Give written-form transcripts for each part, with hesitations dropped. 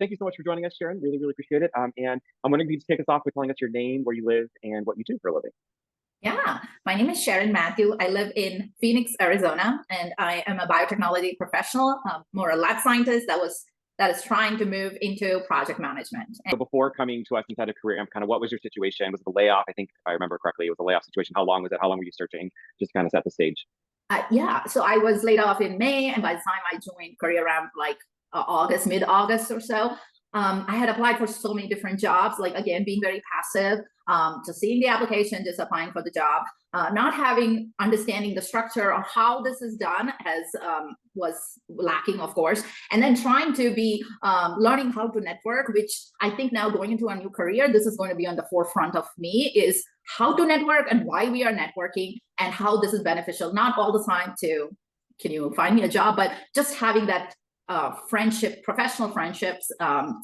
thank you so much for joining us, Sharon. Really, really appreciate it. And I'm wondering if you just kick us off with telling us your name, where you live, and what you do for a living. Yeah, my name is Sherin Matthew. I live in Phoenix, Arizona, and I am a biotechnology professional, more a lab scientist that is trying to move into project management. So before coming to us inside a career amp, kind of what was your situation? Was it a layoff? I think if I remember correctly, it was a layoff situation. How long was it? How long were you searching? Just kind of set the stage. Yeah, so I was laid off in May, and by the time I joined Career Ramp, like August, mid-August or so, I had applied for so many different jobs. Like again, being very passive, just seeing the application, just applying for the job, not having understanding the structure or how this is done has was lacking, of course, and then trying to be learning how to network, which I think now going into a new career, this is going to be on the forefront of me is how to network and why we are networking and how this is beneficial, not all the time to, can you find me a job, but just having that friendship, professional friendships.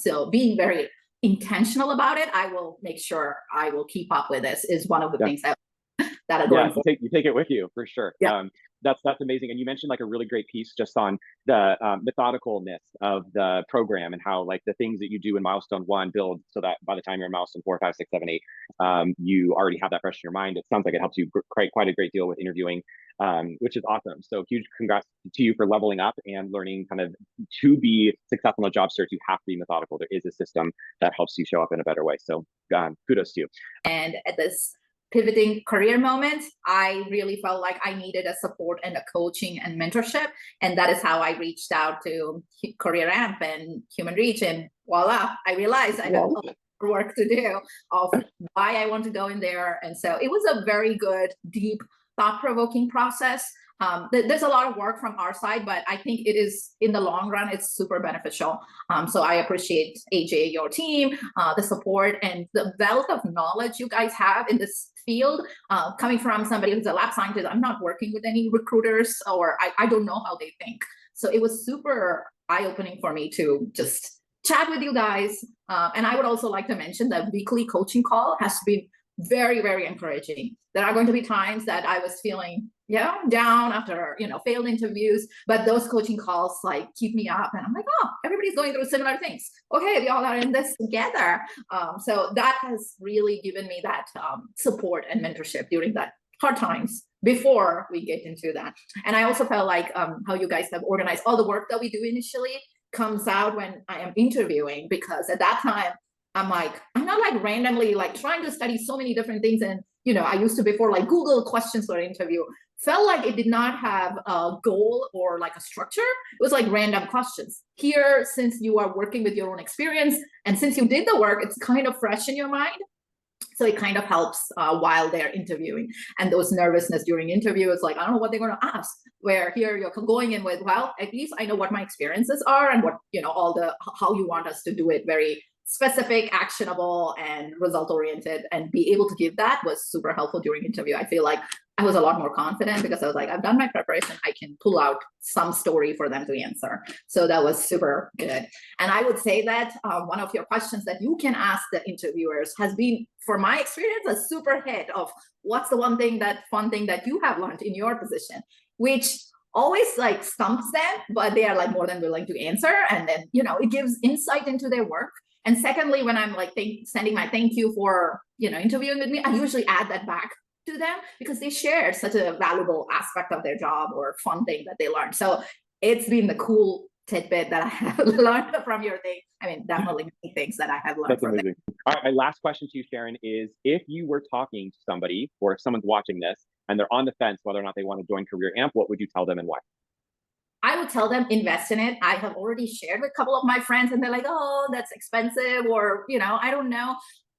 So being very intentional about it, I will make sure I will keep up with this is one of the Yeah. things that are going Yeah, you take it with you for sure. Yeah. That's amazing. And you mentioned like a really great piece just on the methodicalness of the program and how like the things that you do in milestone one build so that by the time you're in milestone 4, 5, 6, 7, 8, you already have that fresh in your mind. It sounds like it helps you quite a great deal with interviewing, which is awesome. So huge congrats to you for leveling up and learning kind of to be successful in a job search. You have to be methodical. There is a system that helps you show up in a better way. So kudos to you. And at this pivoting career moment, I really felt like I needed a support and a coaching and mentorship. And that is how I reached out to Career Amp and Human Reach. And voila, I realized I have a lot of work to do of why I want to go in there. And so it was a very good, deep, thought-provoking process. There's a lot of work from our side, but I think it is, in the long run, it's super beneficial. So I appreciate AJ, your team, the support and the wealth of knowledge you guys have in this field. Coming from somebody who's a lab scientist, I'm not working with any recruiters, or I don't know how they think. So it was super eye-opening for me to just chat with you guys. And I would also like to mention that weekly coaching call has been very, very encouraging. There are going to be times that I was feeling down after failed interviews, but those coaching calls like keep me up, and I'm like, oh, everybody's going through similar things. Okay, we all are in this together. So that has really given me that support and mentorship during that hard times before we get into that. And I also felt like how you guys have organized all the work that we do initially comes out when I am interviewing, because at that time I'm not like randomly like trying to study so many different things. And, I used to before like Google questions for an interview, felt like it did not have a goal or like a structure. It was like random questions. Here, since you are working with your own experience and since you did the work, it's kind of fresh in your mind. So it kind of helps while they're interviewing. And those nervousness during interview, it's like, I don't know what they're going to ask. Where here you're going in with, well, at least I know what my experiences are and what, all the, how you want us to do it very specific, actionable, and result oriented, and be able to give that was super helpful during interview. I feel like I was a lot more confident because I was like, I've done my preparation. I can pull out some story for them to answer. So that was super good. And I would say that one of your questions that you can ask the interviewers has been, for my experience, a super hit of what's the one thing, that fun thing that you have learned in your position, which always like stumps them, but they are like more than willing to answer. And then, it gives insight into their work. And secondly, when I'm like sending my thank you for, interviewing with me, I usually add that back to them because they shared such a valuable aspect of their job or fun thing that they learned. So it's been the cool tidbit that I have learned from your thing. I mean, definitely many things that I have learned. That's amazing. All right, my last question to you, Sharon, is if you were talking to somebody or if someone's watching this and they're on the fence whether or not they want to join Career Amp, what would you tell them and why? I would tell them invest in it. I have already shared with a couple of my friends and they're like, oh, that's expensive, or, I don't know.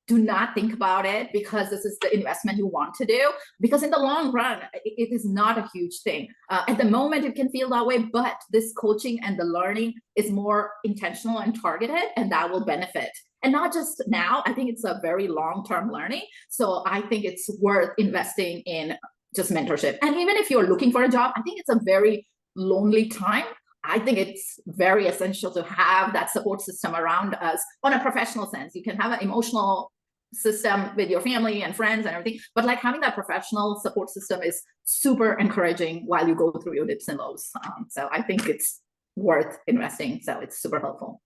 Do not think about it because this is the investment you want to do, because in the long run, it is not a huge thing. At the moment, it can feel that way, but this coaching and the learning is more intentional and targeted, and that will benefit. And not just now, I think it's a very long-term learning. So I think it's worth investing in just mentorship. And even if you're looking for a job, I think it's a very lonely time. I think it's very essential to have that support system around us on a professional sense. You can have an emotional system with your family and friends and everything, but like having that professional support system is super encouraging while you go through your dips and lows. So I think it's worth investing. So it's super helpful.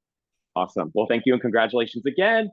Awesome. Well, thank you and congratulations again.